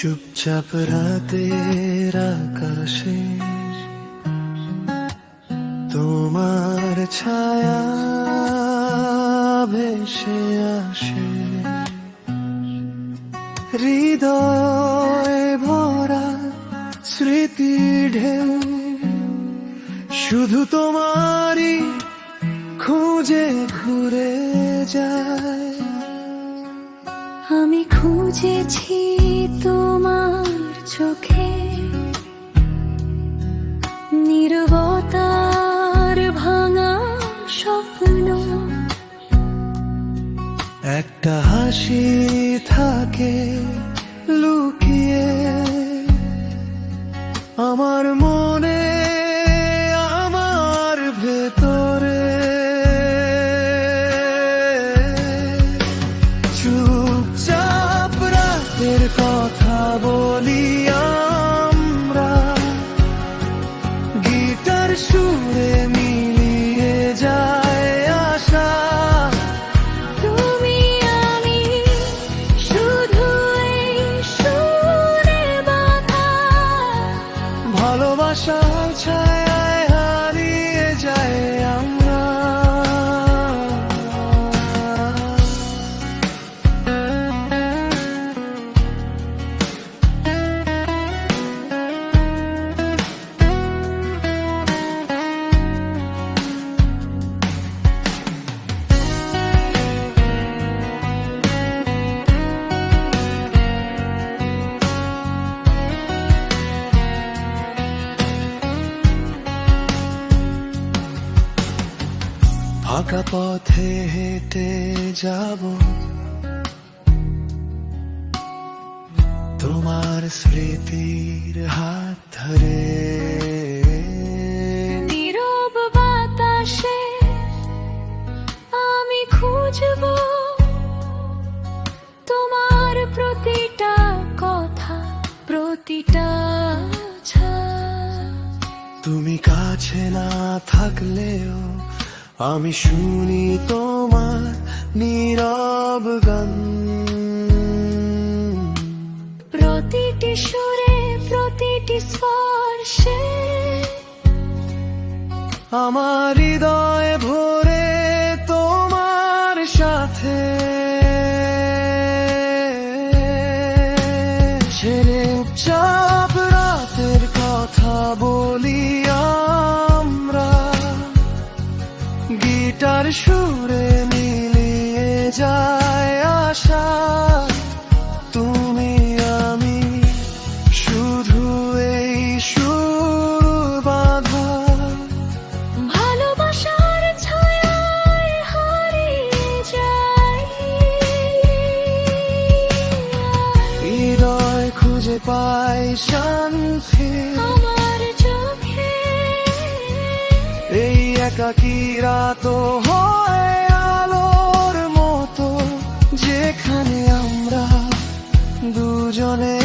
চুপচাপ রাতের আকাশে তোমার ছায়া ভেসে আসে, হৃদয় ভরা স্মৃতি ঢেউ শুধু তোমারই খুঁজে ঘুরে যায়। আমি খুঁজেছি তোমার চোখে নীরবতার ভাঙা স্বপ্ন, একটা হাসি থাকে লুকিয়ে আমার মনে, আমার ভেতরে। চুপচাপ রাতের কথা বলি আমরা, গিটার সুরে মিলিয়ে যায় আশা। তুমি আমি শুধু এই সুরে বাঁধা, ভালোবাসার ছায়ায় হারিয়ে যায় আমরা। ফাঁকা পথে হেঁটে যাব তোমার স্মৃতির হাত ধরে, নীরব বাতাসে আমি খুঁজব তোমার প্রতিটা কথা, প্রতিটা ছাপ। তুমি কাছে না থাকলেও আমি শুনি তোমার নীরব গান। প্রতিটি সুরে, প্রতিটি স্পর্শে আমার হৃদয় ভরে তোমার সাথে। ছেড়ে চুপচাপ রাতের কথা বলি আমরা, গিটার সুরে মিলিয়ে যায় আশা। তুমি আমি শুধু এই সুর বাঁধা, ভালোবাসার ছায়ায় হারিয়ে যাই। হৃদয় খুঁজে পায় শান্তি আমার চোখে এই একাকী রাত হয় আলোর মতো, যেখানে আমরা দুজনে